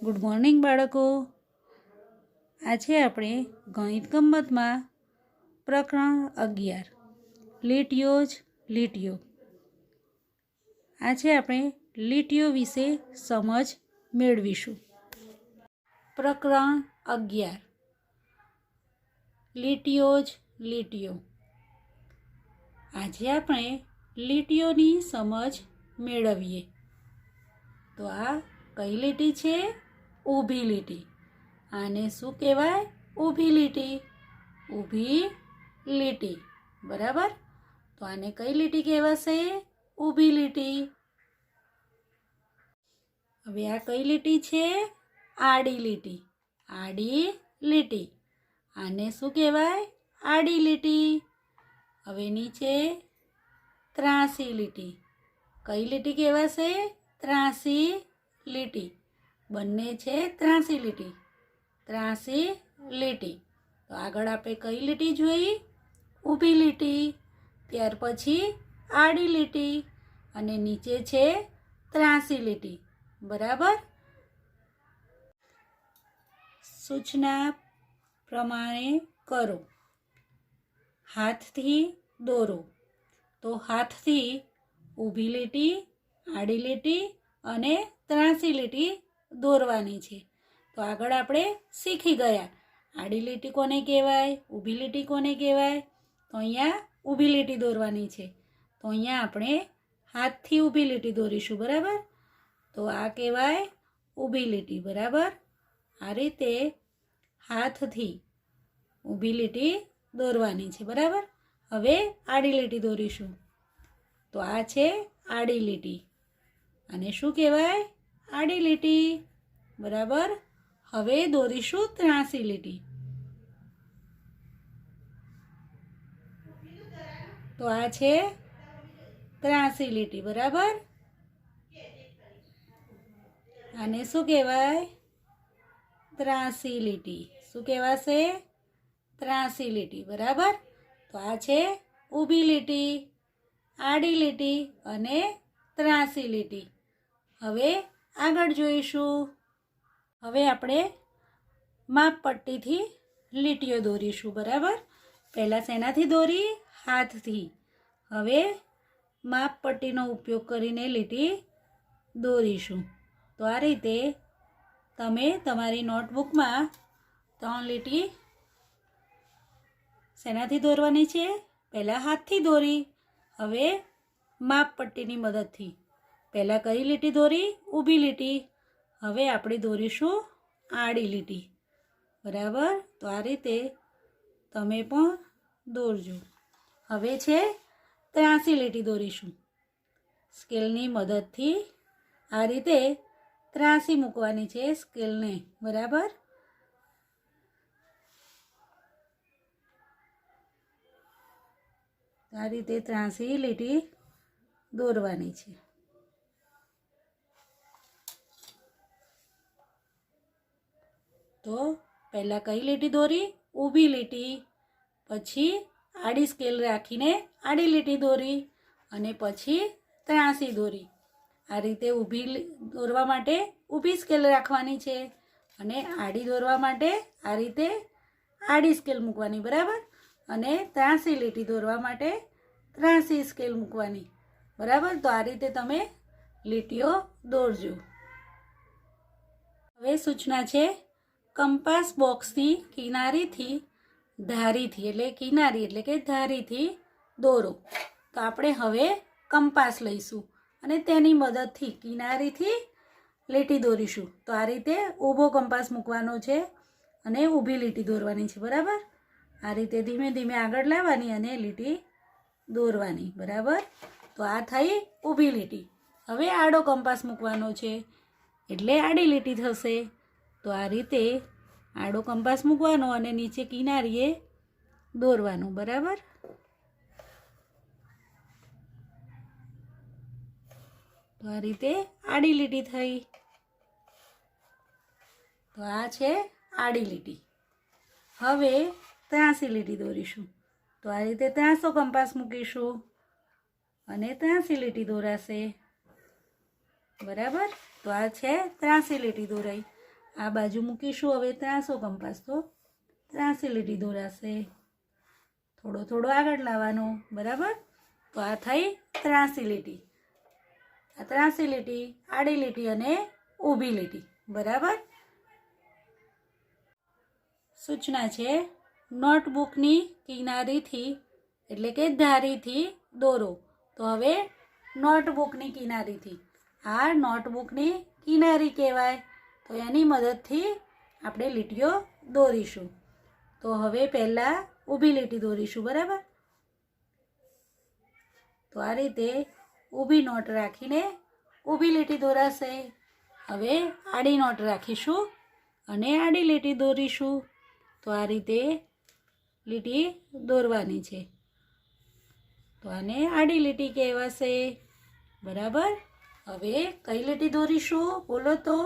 Good morning બાળકો. આજે આપણે ગણિત ગમ્મતમાં પ્રકરણ 11 લીટીઓ જ લીટીઓ. આજે આપણે લીટીઓ વિશે સમજ મેળવીશું. પ્રકરણ 11 લીટીઓ જ લીટીઓ. આજે આપણે લીટીઓની સમજ મેળવીએ. તો આ કઈ લીટી છે? ઊભી લીટી. આને શું કહેવાય? ઊભી લીટી. ઊભી લીટી. બરાબર. તો આને કઈ લીટી કહેવાશે? ઊભી લીટી. હવે આ કઈ લીટી છે? આડી લીટી. આડી લીટી. આને શું કહેવાય? આડી લીટી. હવે નીચે ત્રાંસી લીટી. કઈ લીટી કહેવાશે? ત્રાંસી લીટી. બંને છે ત્રાંસી લીટી. ત્રાંસી લીટી. તો આગળ આપણે કઈ લીટી જોઈ? ઊભી લીટી. ત્યાર પછી આડી લીટી અને નીચે છે ત્રાંસી લીટી. બરાબર. સૂચના પ્રમાણે કરો. હાથથી દોરો. તો હાથથી ઊભી લીટી, આડી લીટી અને ત્રાંસી લીટી દોરવાની છે. તો આગળ આપણે શીખી ગયા. આડી લીટી કોને કહેવાય? ઊભી લીટી કોને કહેવાય? તો અહીંયા ઊભી લીટી દોરવાની છે. તો અહીંયા આપણે હાથથી ઊભી લીટી દોરીશું. બરાબર. તો આ કહેવાય ઊભી લીટી. બરાબર. આ રીતે હાથથી ઊભી લીટી દોરવાની છે. બરાબર. હવે આડી લીટી દોરીશું. તો આ છે આડી લીટી. અને શું કહેવાય? આડી લીટી. બરાબર. હવે દોરીશું ત્રાંસી લીટી. તો આ છે ત્રાંસી લીટી. બરાબર. આને શું કહેવાય? ત્રાંસી લીટી. શું કહેવાશે? ત્રાંસી લીટી. બરાબર. તો આ છે ઊભી લીટી, આડી લીટી અને ત્રાંસી લીટી. હવે આગળ જોઈશું. હવે આપણે માપપટ્ટીથી લીટીઓ દોરીશું. બરાબર. પહેલાં શેનાથી દોરી? હાથથી. હવે માપપટ્ટીનો ઉપયોગ કરીને લીટી દોરીશું. તો આ રીતે તમે તમારી નોટબુકમાં 3 લીટી શેનાથી દોરવાની છે? પહેલાં હાથથી દોરી. હવે માપપટ્ટીની મદદથી. પહેલાં કઈ લીટી દોરી? ઊભી લીટી. હવે આપણે દોરીશું આડી લીટી. બરાબર. તો આ રીતે તમે પણ દોરજો. હવે છે ત્રાંસી લીટી દોરીશું. સ્કેલની મદદથી આ રીતે ત્રાંસી મૂકવાની છે સ્કેલને. બરાબર. આ રીતે ત્રાંસી લીટી દોરવાની છે. તો પહેલાં કઈ લીટી દોરી? ઊભી લીટી. પછી આડી સ્કેલ રાખીને આડી લીટી દોરી અને પછી ત્રાંસી દોરી. આ રીતે ઊભી દોરવા માટે ઊભી સ્કેલ રાખવાની છે અને આડી દોરવા માટે આ રીતે આડી સ્કેલ મૂકવાની. બરાબર. અને ત્રાંસી લીટી દોરવા માટે ત્રાંસી સ્કેલ મૂકવાની. બરાબર. તો આ રીતે તમે લીટીઓ દોરજો. હવે સૂચના છે કંપાસ બોક્સની કિનારીથી ધારીથી એટલે કિનારી એટલે કે ધારીથી દોરો. તો આપણે હવે કંપાસ લઈશું અને તેની મદદથી કિનારીથી લીટી દોરીશું. તો આ રીતે ઊભો કંપાસ મૂકવાનો છે અને ઊભી લીટી દોરવાની છે. બરાબર. આ રીતે ધીમે ધીમે આગળ લાવવાની અને લીટી દોરવાની. બરાબર. તો આ થઈ ઊભી લીટી. હવે આડો કંપાસ મૂકવાનો છે એટલે આડી લીટી થશે. તો આ રીતે આડો કંપાસ મૂકવાનો અને નીચે કિનારીએ દોરવાનું. બરાબર. તો આ રીતે આડી લીટી થઈ. તો આ છે આડી લીટી. હવે ત્રાંસી લીટી દોરીશું. તો આ રીતે ત્રાંસો કંપાસ મૂકીશું અને ત્રાંસી લીટી દોરાશે. બરાબર. તો આ છે ત્રાંસી લીટી દોરાઈ. આ બાજુ મૂકીશું હવે ત્રાસો કંપાસ, તો ત્રાસી લીટી દોરાશે. થોડો થોડો આગળ લાવવાનો, બરાબર. તો આ થઈ ત્રાસી લીટી. આ ત્રાસી લીટી, આડી લીટી અને ઊભી લીટી, બરાબર. સૂચના છે, નોટબુકની કિનારીથી એટલે કે ધારીથી દોરો. તો હવે નોટબુકની કિનારીથી, આ નોટબુકની કિનારી કહેવાય. તો એની મદદથી આપણે લીટીઓ દોરીશું. તો હવે પહેલાં ઊભી લીટી દોરીશું, બરાબર. તો આ રીતે ઊભી નોટ રાખીને ઊભી લીટી દોરાશે. હવે આડી નોટ રાખીશું અને આડી લીટી દોરીશું. તો આ રીતે લીટી દોરવાની છે. તો આને આડી લીટી કહેવાશે, બરાબર. હવે કઈ લીટી દોરીશું બોલો તો?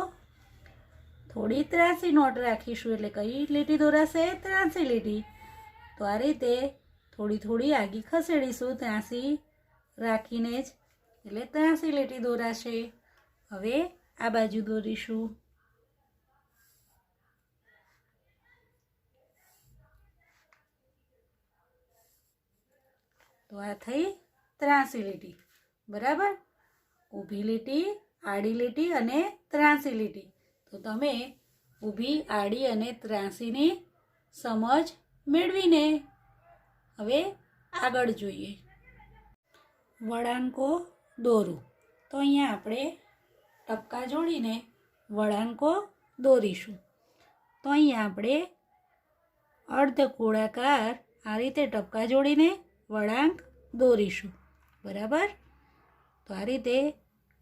થોડી ત્રાસી નોટ રાખીશું એટલે કઈ લીટી દોરાશે? ત્રાસી લીટી. તો આ રીતે થોડી થોડી આગી ખસેડીશું ત્રાસી રાખીને જ, એટલે ત્રાસી લીટી દોરાશે. હવે આ બાજુ દોરીશું. તો આ થઈ ત્રાસી લીટી, બરાબર. ઊભી લીટી, આડી લીટી અને ત્રાસી લીટી. તો તમે ઊભી, આડી અને ત્રાસીની સમજ મેળવીને હવે આગળ જોઈએ. વળાંકો દોરું. તો અહીંયા આપણે ટપકા જોડીને વળાંકો દોરીશું. તો અહીંયા આપણે અર્ધ ગોળાકાર આ રીતે ટપકા જોડીને વળાંક દોરીશું, બરાબર. તો આ રીતે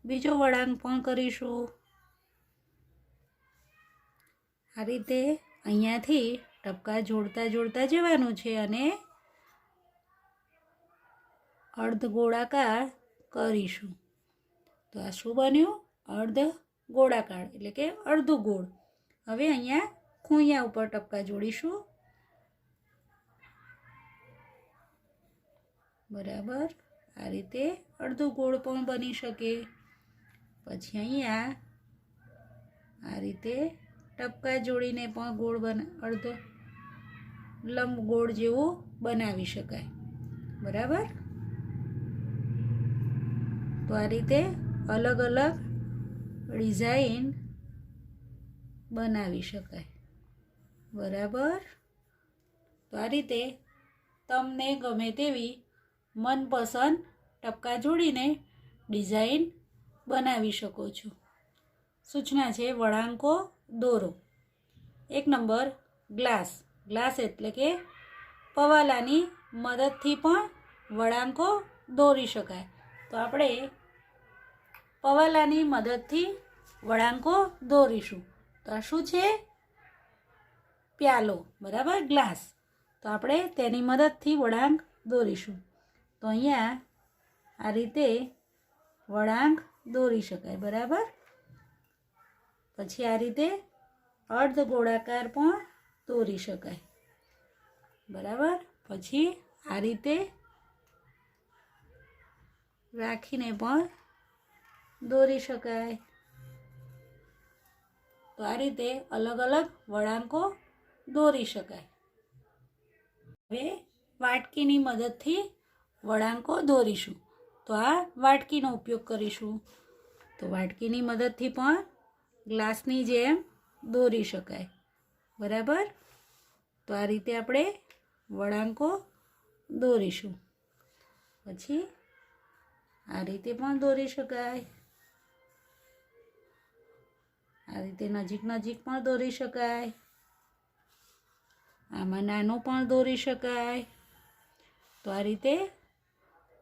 બીજો વળાંક પણ કરીશું. આ રીતે અહીંયાથી ટપકા જોડતા જોડતા જવાનું છે અને અર્ધ ગોળાકાર કરીશું. તો આ શું બન્યું? અર્ધ ગોળાકાર એટલે કે અડધું ગોળ. હવે અહીંયા ખૂણિયા ઉપર ટપકા જોડીશું, બરાબર. આ રીતે અડધું ગોળ પણ બની શકે. પછી અહીંયા આ રીતે ટપકા જોડીને પણ ગોળ અડધો લંબ ગોળ જેવું બનાવી શકાય, બરાબર. તો આ રીતે અલગ અલગ ડિઝાઇન બનાવી શકાય, બરાબર. તો આ રીતે તમને ગમે તેવી મનપસંદ ટપકા જોડીને ડિઝાઇન બનાવી શકો છો. સૂચના છે, વળાંકો દોરો. 1 નંબર ગ્લાસ. ગ્લાસ એટલે કે પવાલાની મદદથી પણ વળાંકો દોરી શકાય. તો આપણે પવાલાની મદદથી વળાંકો દોરીશું. તો આ શું છે? પ્યાલો, બરાબર, ગ્લાસ. તો આપણે તેની મદદથી વળાંક દોરીશું. તો અહીંયા આ રીતે વળાંક દોરી શકાય, બરાબર. પછી આ રીતે અર્ધ ગોળાકાર પણ દોરી શકાય, બરાબર. પછી આ રીતે રાખીને પણ દોરી શકાય. તો આ રીતે અલગ અલગ વળાંકો દોરી શકાય. હવે વાટકીની મદદથી વળાંકો દોરીશું. તો આ વાટકીનો ઉપયોગ કરીશું. તો વાટકીની મદદથી પણ ગ્લાસની જેમ દોરી શકાય, બરાબર. તો આ રીતે આપણે વળાંકો દોરીશું. પછી આ રીતે પણ દોરી શકાય. આ રીતે નજીક નજીક પણ દોરી શકાય. આમાં નાનો પણ દોરી શકાય. તો આ રીતે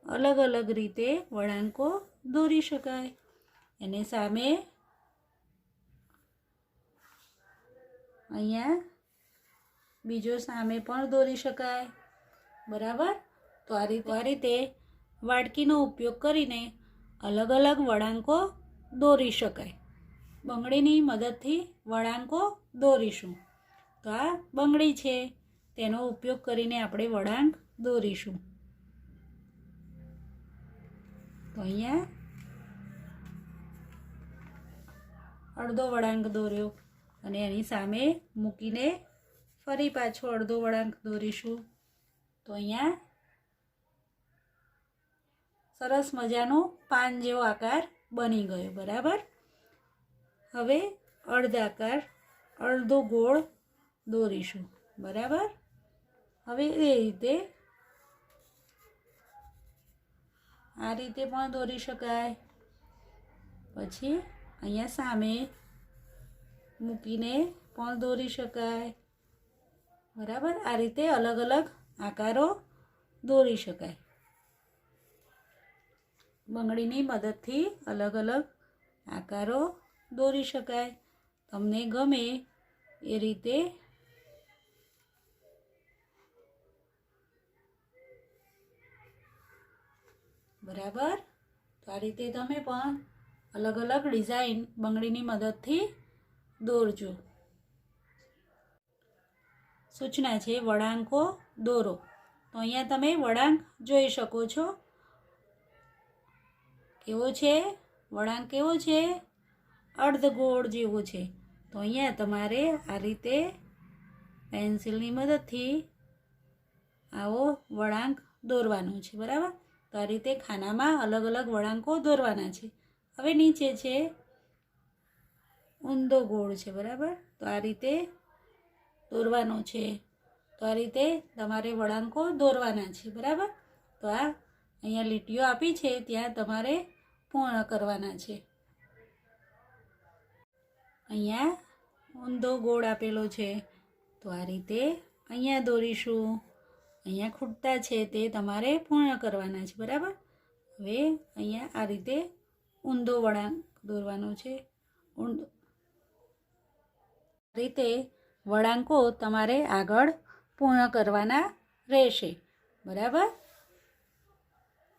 અલગ અલગ રીતે વળાંકો દોરી શકાય. એને સામે અહીંયા બીજો સામે પણ દોરી શકાય, બરાબર. તો આ રીતે વાટકીનો ઉપયોગ કરીને અલગ અલગ વળાંકો દોરી શકાય. બંગડીની મદદથી વળાંકો દોરીશું. તો આ બંગડી છે, તેનો ઉપયોગ કરીને આપણે વળાંક દોરીશું. તો અહીંયા અડધો વળાંક દોર્યો. અને એની સામે મૂકીને ફરી પાછો અડધો વળાંક દોરીશું. તો અહીંયા સરસ મજાનો પાન જેવો આકાર બની ગયો. બરાબર. હવે અર્ધાકાર અડધો ગોળ દોરીશું. બરાબર. હવે એ રીતે આ રીતે પણ દોરી શકાય. પછી અહીંયા સામે મૂકીને પણ દોરી શકાય. બરાબર. આ રીતે અલગ અલગ આકારો દોરી શકાય. બંગડીની મદદથી અલગ અલગ આકારો દોરી શકાય. તમને ગમે એ રીતે બરાબર. તો આ રીતે તમે પણ અલગ અલગ ડિઝાઇન બંગડીની મદદથી દોરજો. સૂચના છે વળાંકો દોરો. તો અહીંયા તમે વળાંક જોઈ શકો છો. કેવો છે વળાંક? કેવો છે? અર્ધગોળ જેવો છે. તો અહીંયા તમારે આ રીતે પેન્સિલની મદદથી આવો વળાંક દોરવાનો છે. બરાબર. તો આ રીતે ખાનામાં અલગ અલગ વળાંકો દોરવાના છે. હવે નીચે છે ઊંધો ગોળ છે. બરાબર. તો આ રીતે દોરવાનો છે. તો આ રીતે તમારે વળાંકો દોરવાના છે. બરાબર. તો આ અહીંયા લીટીઓ આપી છે ત્યાં તમારે પૂર્ણ કરવાના છે. અહીંયા ઊંધો ગોળ આપેલો છે. તો આ રીતે અહીંયા દોરીશું. અહીંયા ખૂટતા છે તે તમારે પૂર્ણ કરવાના છે. બરાબર. હવે અહીંયા આ રીતે ઊંધો વળાંક દોરવાનો છે. ઊંધો રીતે વળાંકો તમારે આગળ પૂર્ણ કરવાના રહેશે. બરાબર.